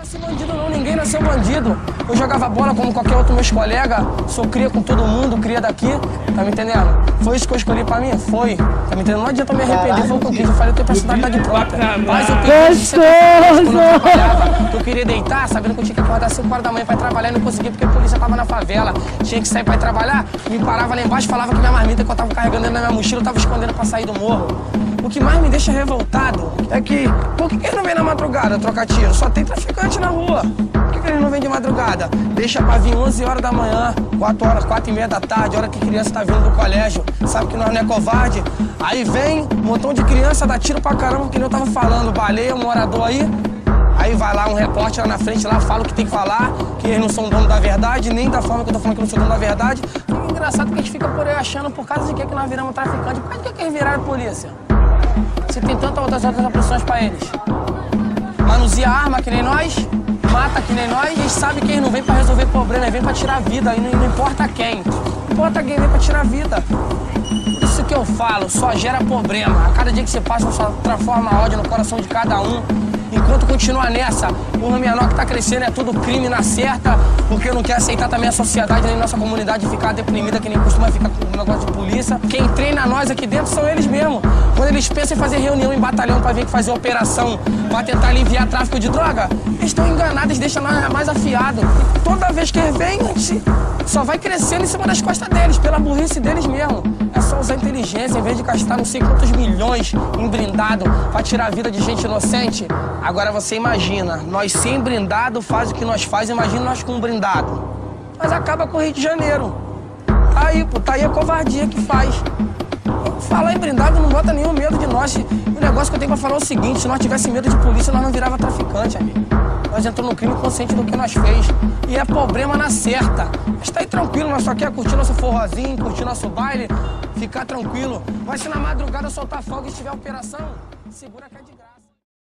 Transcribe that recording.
nasci bandido não, ninguém nasceu bandido. Eu jogava bola como qualquer outro meus colegas, sou cria com todo mundo, cria daqui, tá me entendendo? Foi isso que eu escolhi pra mim? Foi. Tá me entendendo? Não adianta eu me arrepender, foi o que eu quis. Eu falei, eu tenho personalidade própria. Mas eu tenho que ser quando eu trabalhava. Eu queria deitar, sabendo que eu tinha que acordar 5 horas da manhã pra ir trabalhar e não conseguia porque a polícia tava na favela. Tinha que sair pra ir trabalhar, me parava lá embaixo, falava que minha marmita que eu tava carregando dentro da minha mochila, eu tava escondendo pra sair do morro. O que mais me deixa revoltado é que, por que eles não vêm na madrugada trocar tiro? Só tem traficante na rua. Por que eles não vêm de madrugada? Deixa pra vir 11 horas da manhã, 4 horas, 4 e meia da tarde, hora que criança tá vindo do colégio. Sabe que nós não é covarde? Aí vem um montão de criança, dá tiro pra caramba, que nem eu tava falando. Baleia, um morador aí. Aí vai lá um repórter lá na frente, lá fala o que tem que falar, que eles não são dono da verdade, nem da forma que eu tô falando que eu não sou dono da verdade. É engraçado que a gente fica por aí achando por causa de que nós viramos traficante. Por causa de que eles viraram polícia? Se tem tantas outras opções pra eles. Manuseia arma que nem nós, mata que nem nós, eles sabem que eles não vêm pra resolver problema, eles vêm pra tirar vida, e não importa quem. Não importa quem vem pra tirar vida. Isso que eu falo, só gera problema. A cada dia que você passa, só transforma ódio no coração de cada um. Enquanto continuar nessa, o menor que tá crescendo é tudo crime na certa, porque não quer aceitar também a sociedade, nem nossa comunidade ficar deprimida, que nem costuma ficar com o negócio de polícia. Quem treina nós aqui dentro são eles mesmos. Quando eles pensam em fazer reunião em batalhão pra vir fazer operação, pra tentar aliviar tráfico de droga, eles estão enganados, deixam nós mais afiados. Toda vez que eles vêm, a gente só vai crescendo em cima das costas deles, pela burrice deles mesmo. É só usar inteligência, em vez de gastar não sei quantos milhões em blindado pra tirar a vida de gente inocente. Agora você imagina, nós sem blindado faz o que nós faz, imagina nós com um blindado. Mas acaba com o Rio de Janeiro. Aí, pô, tá aí a covardia que faz. Falar em blindado não bota nenhum medo de nós. O negócio que eu tenho pra falar é o seguinte, se nós tivéssemos medo de polícia, nós não virava traficante, amigo. Nós entramos no crime consciente do que nós fez. E é problema na certa. Mas tá aí tranquilo, nós só quer curtir nosso forrozinho, curtir nosso baile, ficar tranquilo. Mas se na madrugada soltar fogo e estiver operação, segura que é de graça.